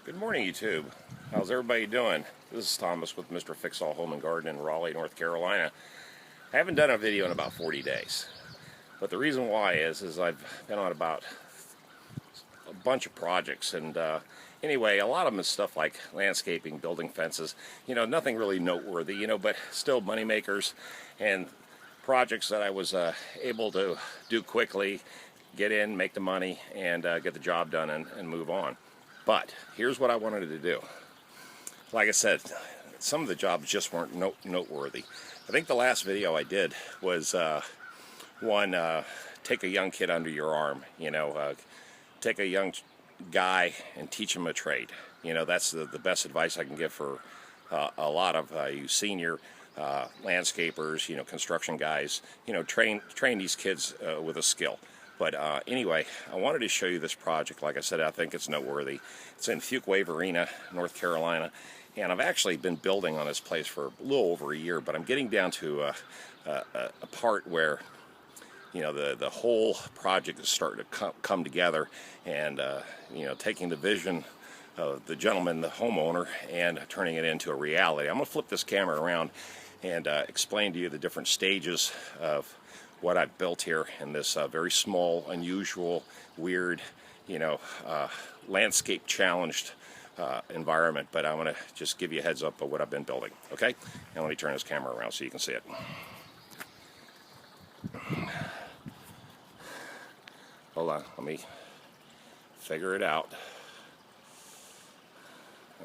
Good morning, YouTube. How's everybody doing? This is Thomas with Mr. Fix-All Home and Garden in Raleigh, North Carolina. I haven't done a video in about 40 days. But the reason why is I've been on about a bunch of projects. And anyway, a lot of them is stuff like landscaping, building fences. Nothing really noteworthy, but still money makers and projects that I was able to do quickly, get in, make the money, and get the job done and move on. But here's what I wanted to do. Like I said, some of the jobs just weren't noteworthy. I think the last video I did was one, take a young kid under your arm, take a young guy and teach him a trade. That's the best advice I can give for a lot of you senior landscapers, construction guys, train these kids with a skill. But anyway, I wanted to show you this project. Like I said, I think it's noteworthy. It's in Fuquay-Varina, North Carolina, and I've actually been building on this place for a little over a year, but I'm getting down to a part where the whole project is starting to come together, and taking the vision of the gentleman, the homeowner, and turning it into a reality. I'm going to flip this camera around and explain to you the different stages of what I've built here in this very small, unusual, weird, landscape challenged environment. But I want to just give you a heads up of what I've been building. Okay? And let me turn this camera around so you can see it. Hold on, let me figure it out.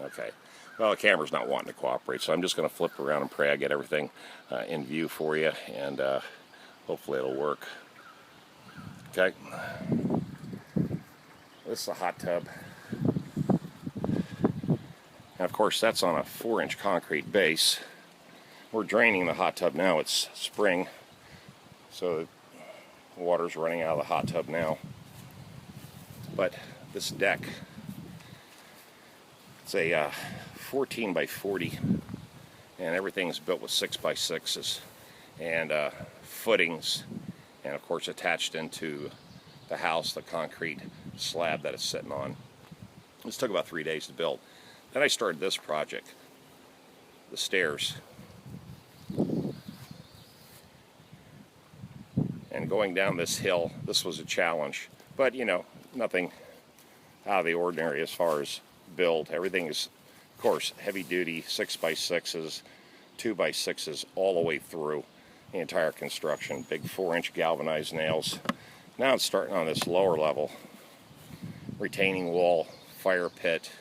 Okay. Well, the camera's not wanting to cooperate, so I'm just going to flip around and pray I get everything in view for you, and hopefully it'll work. Okay. This is a hot tub. Now, of course, that's on a 4-inch concrete base. We're draining the hot tub now. It's spring, so the water's running out of the hot tub now. But this deck, it's a 14 by 40, and everything's built with 6 by 6s and footings, and of course attached into the house, the concrete slab that it's sitting on. This took about 3 days to build. Then I started this project, the stairs. And going down this hill, this was a challenge, but nothing out of the ordinary as far as build. Everything is, of course, heavy duty 6 by 6s, 2 by 6s all the way through the entire construction. Big 4-inch galvanized nails. Now it's starting on this lower level. Retaining wall, fire pit,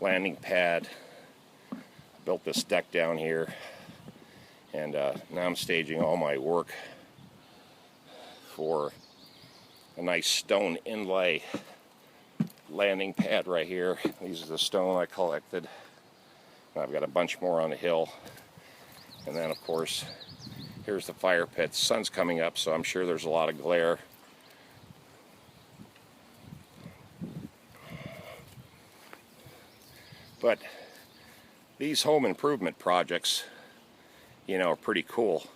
landing pad. Built this deck down here, and now I'm staging all my work for a nice stone inlay landing pad right here. These are the stone I collected. And I've got a bunch more on the hill. And then, of course, here's the fire pit. The sun's coming up, so I'm sure there's a lot of glare. But these home improvement projects, are pretty cool.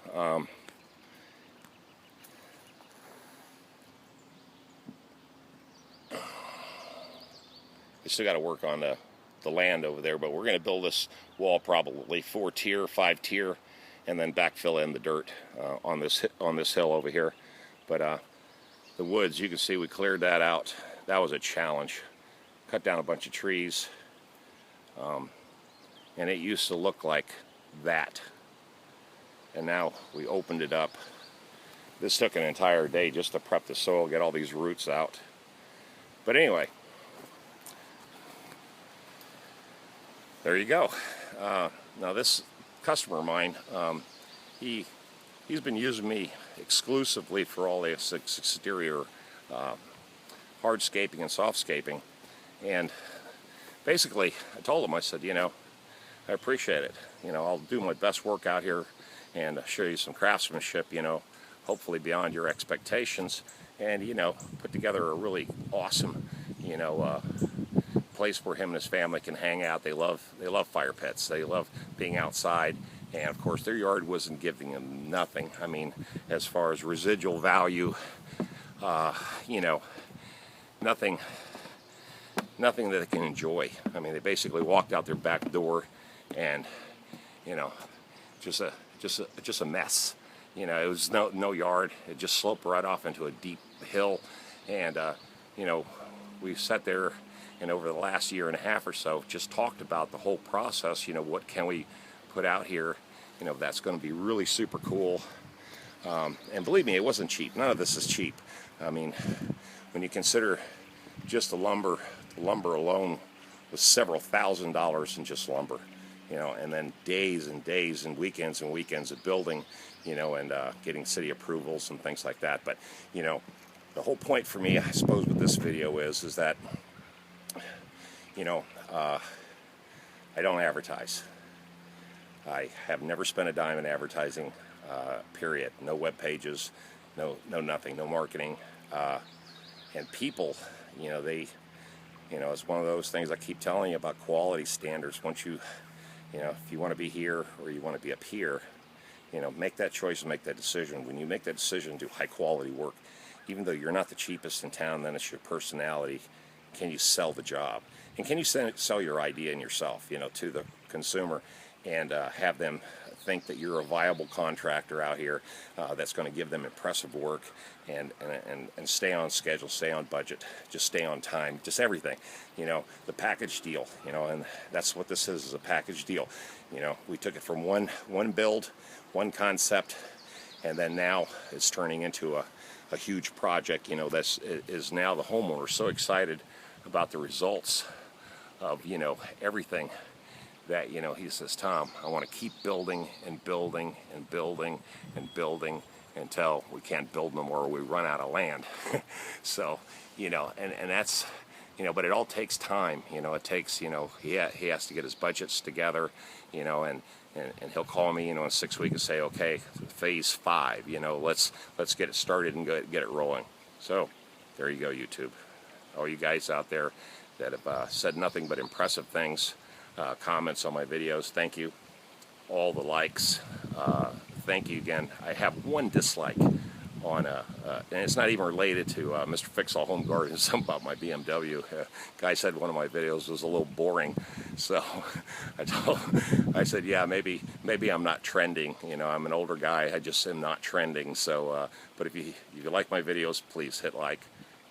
We still got to work on the land over there, but we're going to build this wall probably 4-tier, 5-tier, and then backfill in the dirt on this hill over here. But the woods, you can see we cleared that out. That was a challenge. Cut down a bunch of trees, and it used to look like that. And now we opened it up. This took an entire day just to prep the soil, get all these roots out. But anyway, there you go. Now this customer of mine, he's been using me exclusively for all this exterior hardscaping and softscaping. And basically, I told him, I said, I appreciate it. I'll do my best work out here and show you some craftsmanship, hopefully beyond your expectations, and, put together a really awesome, place where him and his family can hang out. They love fire pits. They love being outside. And of course, their yard wasn't giving them nothing. I mean, as far as residual value, nothing nothing that they can enjoy. I mean, they basically walked out their back door, and you know, just a mess. You know, it was no yard. It just sloped right off into a deep hill, and you know, we sat there, and over the last year and a half or so, just talked about the whole process. You know, what can we put out here? You know, that's going to be really super cool. And believe me, it wasn't cheap. None of this is cheap. I mean, when you consider just the lumber alone was several $1,000s in just lumber, you know, and then days and days and weekends of building, you know, and getting city approvals and things like that. But, you know, the whole point for me, I suppose, with this video is that, you know, I don't advertise. I have never spent a dime in advertising, period. No web pages, no nothing, no marketing. And people, you know, it's one of those things I keep telling you about quality standards. Once you know, if you want to be here or you want to be up here, you know, make that choice and make that decision. When you make that decision, do high quality work. Even though you're not the cheapest in town, then it's your personality. Can you sell the job? And can you sell your idea and yourself, you know, to the consumer, and have them think that you're a viable contractor out here that's going to give them impressive work, and stay on schedule, stay on budget, just stay on time, just everything. You know, the package deal, you know, and that's what this is a package deal. You know, we took it from one build, one concept, and then now it's turning into a huge project. You know, this is now the homeowner so excited about the results of, you know, everything, that, you know, he says, Tom, I want to keep building and building and building and building until we can't build no more, or we run out of land. So, you know, and that's, you know, but it all takes time. You know, it takes, you know, he has to get his budgets together, you know, and he'll call me, you know, in 6 weeks and say, okay, phase 5, you know, let's get it started and get it rolling. So there you go, YouTube. All you guys out there that have said nothing but impressive things, comments on my videos, thank you. All the likes, thank you again. I have one dislike on, and it's not even related to Mr. Fix-All Home Garden. It's something about my BMW. Guy said one of my videos was a little boring, so I said, yeah, maybe I'm not trending. You know, I'm an older guy. I just am not trending. So, but if you like my videos, please hit like.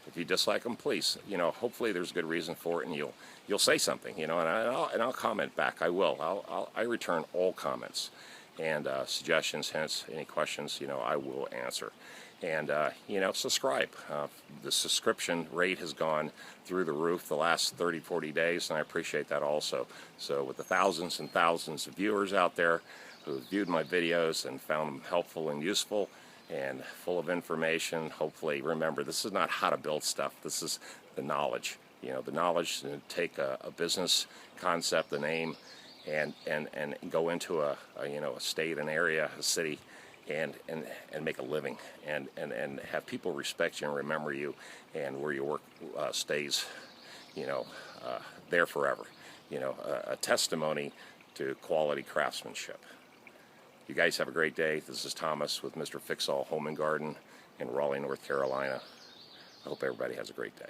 If you dislike them, please, you know, hopefully there's a good reason for it, and you'll say something, you know, and I'll comment back. I will. I return all comments and suggestions, hence any questions, you know, I will answer. And you know, subscribe. The subscription rate has gone through the roof the last 30-40 days, and I appreciate that also. So with the thousands and thousands of viewers out there who viewed my videos and found them helpful and useful and full of information, hopefully, remember, this is not how to build stuff. This is the knowledge. You know, the knowledge to take a business concept, a name, and go into a you know, a state, an area, a city, and make a living, and have people respect you and remember you, and where your work stays, you know, there forever. You know, a testimony to quality craftsmanship. You guys have a great day. This is Thomas with Mr. Fix-All Home and Garden in Raleigh, North Carolina. I hope everybody has a great day.